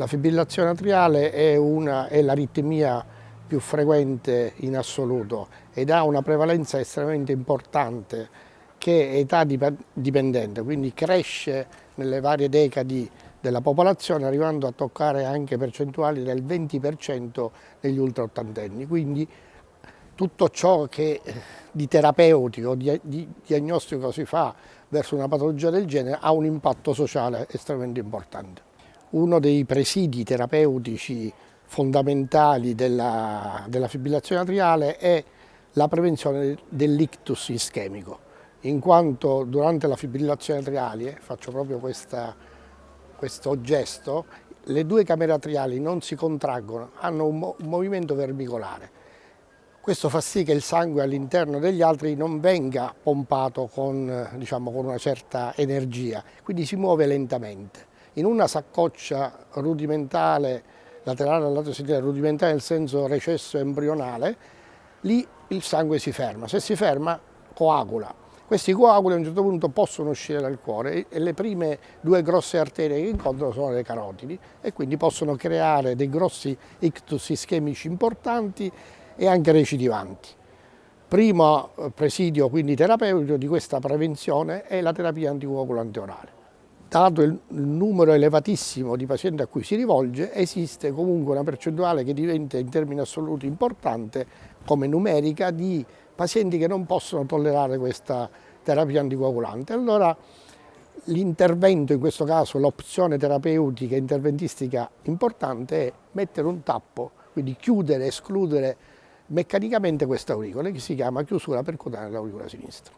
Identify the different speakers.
Speaker 1: La fibrillazione atriale è l'aritmia più frequente in assoluto ed ha una prevalenza estremamente importante che è età dipendente, quindi cresce nelle varie decadi della popolazione arrivando a toccare anche percentuali del 20% negli ultraottantenni. Quindi tutto ciò che di terapeutico, di diagnostico si fa verso una patologia del genere ha un impatto sociale estremamente importante. Uno dei presidi terapeutici fondamentali della fibrillazione atriale è la prevenzione dell'ictus ischemico, in quanto durante la fibrillazione atriale, faccio proprio questo gesto, le due camere atriali non si contraggono, hanno un movimento vermicolare. Questo fa sì che il sangue all'interno degli altri non venga pompato con una certa energia, quindi si muove lentamente. In una saccoccia rudimentale, laterale al lato sentire rudimentale nel senso recesso embrionale, lì il sangue si ferma. Se si ferma, coagula. Questi coaguli a un certo punto possono uscire dal cuore e le prime due grosse arterie che incontrano sono le carotidi e quindi possono creare dei grossi ictus ischemici importanti e anche recidivanti. Primo presidio quindi terapeutico di questa prevenzione è la terapia anticoagulante orale. Dato il numero elevatissimo di pazienti a cui si rivolge, esiste comunque una percentuale che diventa in termini assoluti importante come numerica di pazienti che non possono tollerare questa terapia anticoagulante. Allora l'intervento, in questo caso l'opzione terapeutica interventistica importante è mettere un tappo, quindi chiudere, escludere meccanicamente questa auricola che si chiama chiusura percutanea dell'auricola sinistra.